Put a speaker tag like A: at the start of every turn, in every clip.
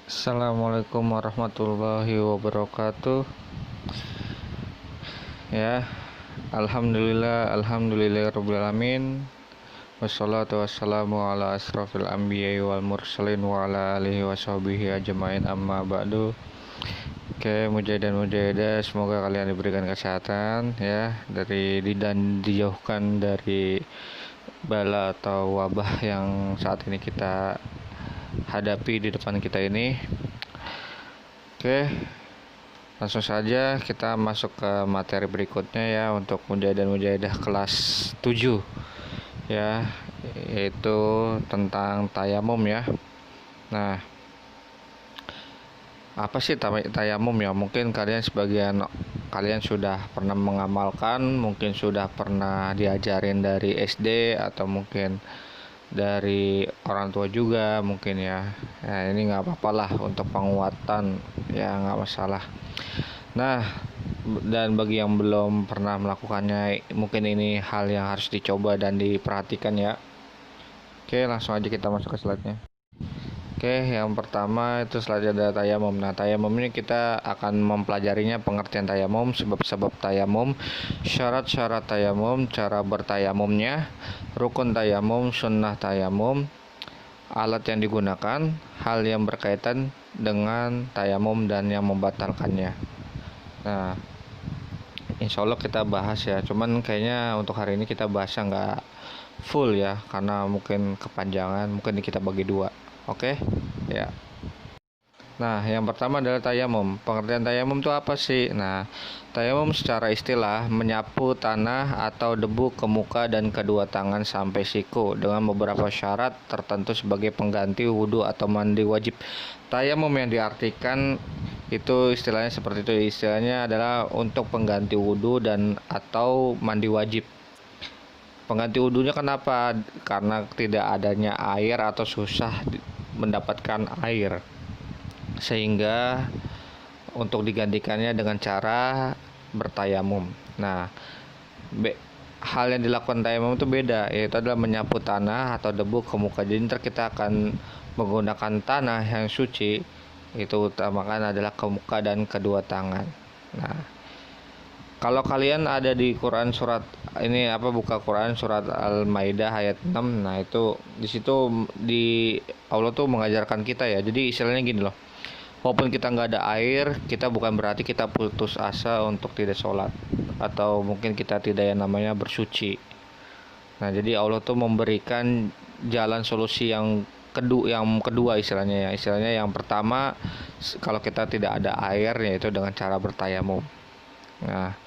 A: Assalamualaikum warahmatullahi wabarakatuh. Ya, alhamdulillah alamin. Wassalatu wassalamu ala asrofil anbiya'i wal mursalin wa ala alihi washabihi ajmain amma ba'du. Oke, mujahid dan mujahidah, semoga kalian diberikan kesehatan ya, dan dijauhkan dari bala atau wabah yang saat ini kita hadapi di depan kita ini. Oke, langsung saja kita masuk ke materi berikutnya ya, untuk mujahid dan mujahidah kelas 7 ya, yaitu tentang tayamum ya. Nah, apa sih tayamum ya? Mungkin kalian sudah pernah mengamalkan, mungkin sudah pernah diajarin dari SD atau mungkin dari orang tua juga mungkin ya. Nah, ini nggak apa-apa lah untuk penguatan ya, nggak masalah. Nah, dan bagi yang belum pernah melakukannya, mungkin ini hal yang harus dicoba dan diperhatikan ya. Oke, langsung aja kita masuk ke slide-nya. Oke, yang pertama itu slide ada tayamum. Nah, tayamum ini kita akan mempelajarinya, pengertian tayamum, sebab-sebab tayamum, syarat-syarat tayamum, cara bertayamumnya, rukun tayamum, sunnah tayamum, alat yang digunakan, hal yang berkaitan dengan tayamum dan yang membatalkannya. Nah, insya Allah kita bahas ya, cuman kayaknya untuk hari ini kita bahasnya nggak full ya, karena mungkin kepanjangan, mungkin kita bagi dua. Oke ya. Nah, yang pertama adalah tayamum. Pengertian tayamum itu apa sih? Nah, tayamum secara istilah menyapu tanah atau debu ke muka dan kedua tangan sampai siku dengan beberapa syarat tertentu sebagai pengganti wudhu atau mandi wajib. Tayamum yang diartikan itu istilahnya seperti itu. Istilahnya adalah untuk pengganti wudhu dan atau mandi wajib. Pengganti wudhunya kenapa? Karena tidak adanya air atau susah mendapatkan air, sehingga untuk digantikannya dengan cara bertayamum. Nah, hal yang dilakukan tayamum itu beda, yaitu adalah menyapu tanah atau debu ke muka. Jadi ntar kita akan menggunakan tanah yang suci, itu utamakan adalah ke muka dan kedua tangan. Nah, kalau kalian ada di Quran surat ini buka Quran surat Al-Maidah ayat 6. Nah, itu di situ Allah tuh mengajarkan kita ya. Jadi istilahnya gini loh. Walaupun kita nggak ada air, kita bukan berarti kita putus asa untuk tidak sholat atau mungkin kita tidak yang namanya bersuci. Nah, jadi Allah tuh memberikan jalan solusi yang kedua istilahnya ya. Istilahnya yang pertama, kalau kita tidak ada air, yaitu dengan cara bertayamum. Nah,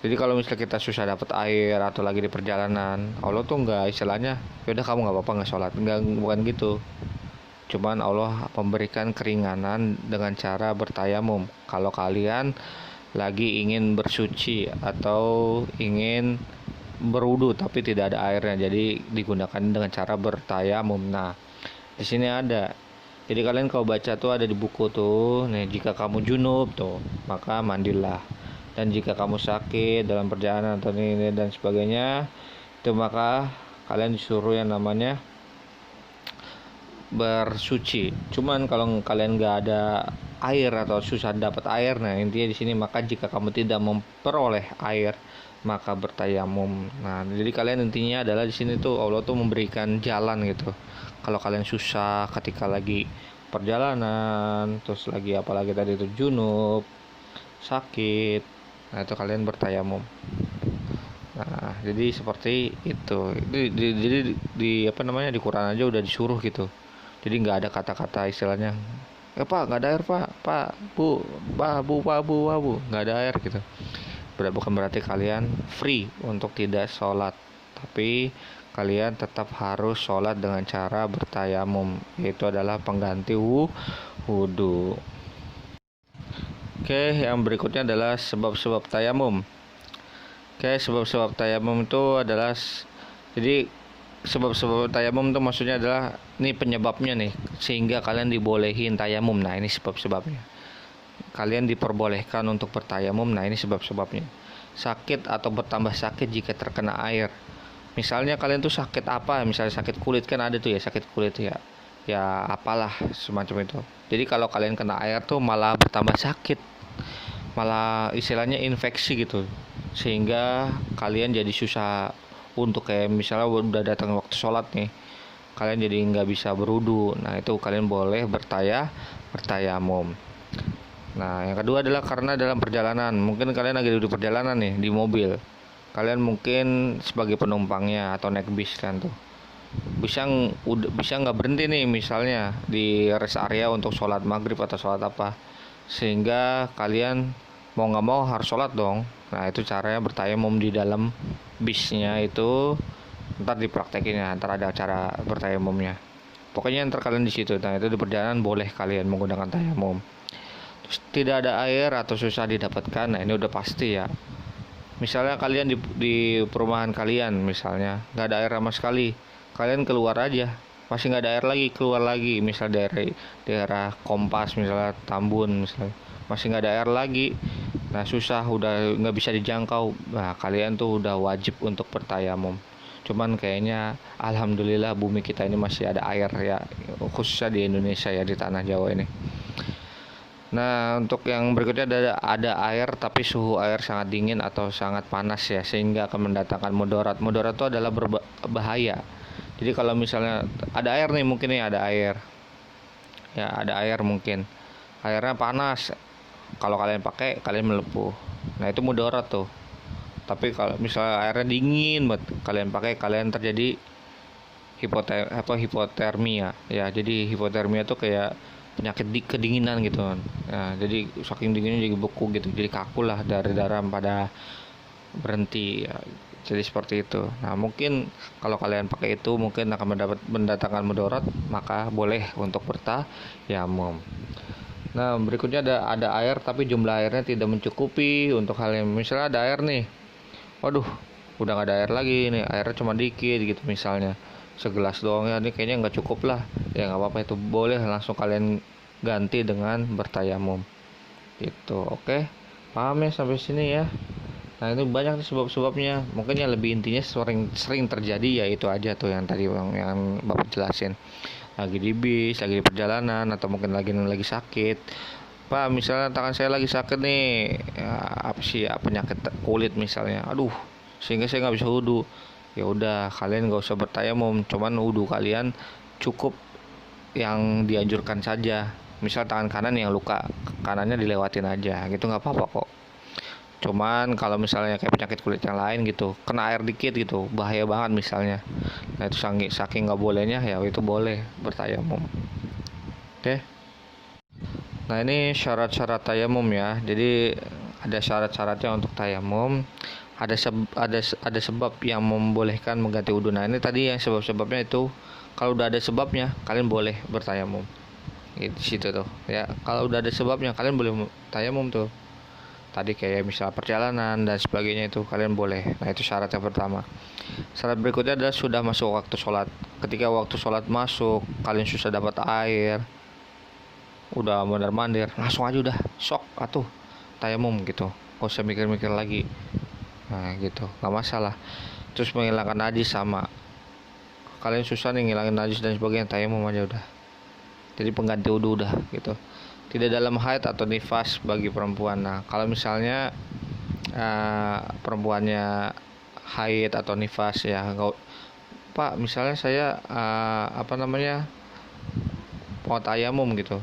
A: jadi kalau misalnya kita susah dapat air atau lagi di perjalanan, Allah tuh nggak istilahnya, yaudah kamu nggak apa-apa nggak sholat, nggak, bukan gitu. Cuman Allah memberikan keringanan dengan cara bertayamum. Kalau kalian lagi ingin bersuci atau ingin berwudu tapi tidak ada airnya, jadi digunakan dengan cara bertayamum. Nah, di sini ada. Jadi kalian kalau baca tuh ada di buku tuh, nih jika kamu junub tuh, maka mandilah. Dan jika kamu sakit dalam perjalanan atau ini dan sebagainya, itu maka kalian disuruh yang namanya bersuci. Cuman kalau kalian nggak ada air atau susah dapat air, nah intinya di sini maka jika kamu tidak memperoleh air maka bertayamum. Nah, jadi kalian intinya adalah di sini tuh Allah tuh memberikan jalan gitu. Kalau kalian susah ketika lagi perjalanan, terus lagi apalagi tadi itu junub, sakit, nah itu kalian bertayamum. Nah, jadi seperti itu. Jadi di Quran aja udah disuruh gitu. Jadi nggak ada kata-kata istilahnya, Pak nggak ada air Pak Bu nggak ada air gitu. Bukan berarti kalian free untuk tidak sholat, tapi kalian tetap harus sholat dengan cara bertayamum, yaitu adalah pengganti wudhu. Oke, yang berikutnya adalah sebab-sebab tayamum. Oke, sebab-sebab tayamum itu adalah, jadi sebab-sebab tayamum itu maksudnya adalah ini penyebabnya nih sehingga kalian dibolehin tayamum. Nah, ini sebab-sebabnya. Kalian diperbolehkan untuk bertayamum. Nah, ini sebab-sebabnya. Sakit atau bertambah sakit jika terkena air. Misalnya kalian tuh sakit apa? Misalnya sakit kulit, kan ada tuh ya sakit kulit ya. ya apalah semacam itu. Jadi kalau kalian kena air tuh malah bertambah sakit, malah istilahnya infeksi gitu, sehingga kalian jadi susah untuk kayak misalnya udah datang waktu sholat nih, kalian jadi nggak bisa berwudu. Nah itu kalian boleh bertayamum. Nah yang kedua adalah karena dalam perjalanan, mungkin kalian lagi di perjalanan nih di mobil, kalian mungkin sebagai penumpangnya atau naik bis kan tuh, bisa nggak berhenti nih misalnya di rest area untuk sholat maghrib atau sholat apa, sehingga kalian mau nggak mau harus sholat dong. Nah itu caranya bertayamum di dalam bisnya itu, ntar dipraktekin ya, ntar ada cara bertayamumnya. Pokoknya ntar kalian di situ, nah itu di perjalanan boleh kalian menggunakan tayamum. Terus tidak ada air atau susah didapatkan, nah ini udah pasti ya. Misalnya kalian di perumahan kalian misalnya nggak ada air sama sekali, kalian keluar aja, masih nggak ada air lagi, keluar lagi, misal daerah daerah Kompas misalnya Tambun misalnya, masih nggak ada air lagi, nah susah, udah nggak bisa dijangkau, nah kalian tuh udah wajib untuk bertayamum. Cuman kayaknya alhamdulillah bumi kita ini masih ada air ya, khususnya di Indonesia ya, di tanah Jawa ini. Nah, untuk yang berikutnya ada air tapi suhu air sangat dingin atau sangat panas ya, sehingga akan mendatangkan mudarat. Mudarat itu adalah berbahaya. Jadi kalau misalnya ada air nih, mungkin nih ada air. Ya, ada air mungkin. Airnya panas. Kalau kalian pakai, kalian melepuh. Nah, itu mudarat tuh. Tapi kalau misalnya airnya dingin buat kalian pakai, kalian terjadi hipotermia. Ya, jadi hipotermia tuh kayak penyakit kedinginan gitu kan. Nah, jadi saking dinginnya jadi beku gitu, jadi kaku lah, darah-darah pada berhenti ya. Jadi seperti itu. Nah mungkin kalau kalian pakai itu mungkin akan mendatangkan mudarat, maka boleh untuk bertayamum. Nah berikutnya ada air tapi jumlah airnya tidak mencukupi untuk hal yang misalnya ada air nih, waduh udah nggak ada air lagi nih, airnya cuma dikit gitu misalnya, segelas doang ya, ini kayaknya nggak cukup lah, ya nggak apa-apa, itu boleh langsung kalian ganti dengan bertayamum gitu. Oke, paham ya sampai sini ya. Nah itu banyak nih sebab-sebabnya, mungkin yang lebih intinya sering terjadi ya itu aja tuh yang tadi yang bapak jelasin, lagi di bis, lagi di perjalanan, atau mungkin lagi sakit. Pak, misalnya tangan saya lagi sakit nih, ya, apa sih ya, penyakit kulit misalnya, aduh, sehingga saya nggak bisa wudhu. Ya udah, kalian nggak usah bertayamum, cuman wudhu kalian cukup yang dianjurkan saja. Misal tangan kanan yang luka, kanannya dilewatin aja, gitu nggak apa-apa kok. Cuman kalau misalnya kayak penyakit kulit yang lain gitu, kena air dikit gitu, bahaya banget misalnya. Nah itu saking nggak bolehnya ya, itu boleh bertayamum. Oke. Nah ini syarat-syarat tayamum ya. Jadi ada syarat-syaratnya untuk tayamum. Ada sebab yang membolehkan mengganti wudhu. Nah ini tadi yang sebab-sebabnya itu, kalau udah ada sebabnya kalian boleh bertayamum. Di situ tuh ya. Kalau udah ada sebabnya kalian boleh tayamum tuh. Tadi kayak misal perjalanan dan sebagainya itu kalian boleh. Nah itu syarat yang pertama. Syarat berikutnya adalah sudah masuk waktu sholat. Ketika waktu sholat masuk, kalian susah dapat air, udah mondar-mandir, langsung aja udah sok atuh tayamum gitu, gak usah mikir-mikir lagi. Nah gitu, gak masalah. Terus menghilangkan najis sama, kalian susah nih ngilangin najis dan sebagainya, tayamum aja udah. Jadi pengganti wudhu udah gitu. Tidak dalam haid atau nifas bagi perempuan. Nah kalau misalnya perempuannya haid atau nifas ya, nggak, pak misalnya saya mau tayamum gitu,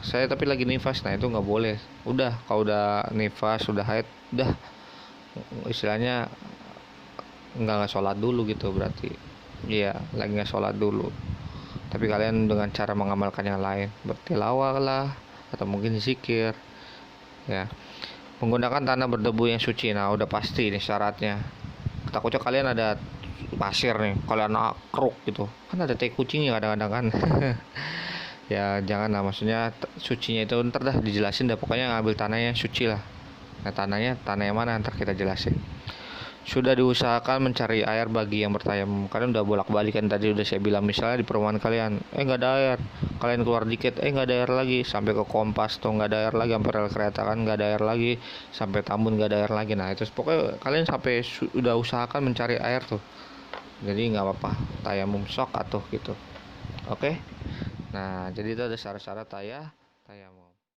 A: saya tapi lagi nifas, nah itu nggak boleh. Udah kalau udah nifas, udah haid, udah istilahnya nggak sholat dulu gitu, berarti iya lagi nggak sholat dulu. Tapi kalian dengan cara mengamalkan yang lain, bertilawah lah, atau mungkin zikir ya, menggunakan tanah berdebu yang suci. Nah udah pasti ini syaratnya. Takutnya kalian ada pasir nih, kalian akruk gitu kan, ada tai kucingnya kadang-kadang kan. Ya jangan lah, maksudnya sucinya itu ntar dah dijelasin dah, pokoknya ngambil tanahnya suci lah. Nah tanah yang mana ntar kita jelasin. Sudah diusahakan mencari air bagi yang bertayamum. Kalian udah bolak-balik kan, tadi udah saya bilang misalnya di perumahan kalian nggak ada air, kalian keluar dikit nggak ada air lagi, sampai ke Kompas tuh nggak ada air lagi, sampai rel kereta kan nggak ada air lagi, sampai Tambun nggak ada air lagi. Nah itu pokoknya kalian sampai udah usahakan mencari air tuh, jadi nggak apa-apa tayamum sok atuh gitu. Oke. Nah, jadi itu ada syarat-syarat tayamum.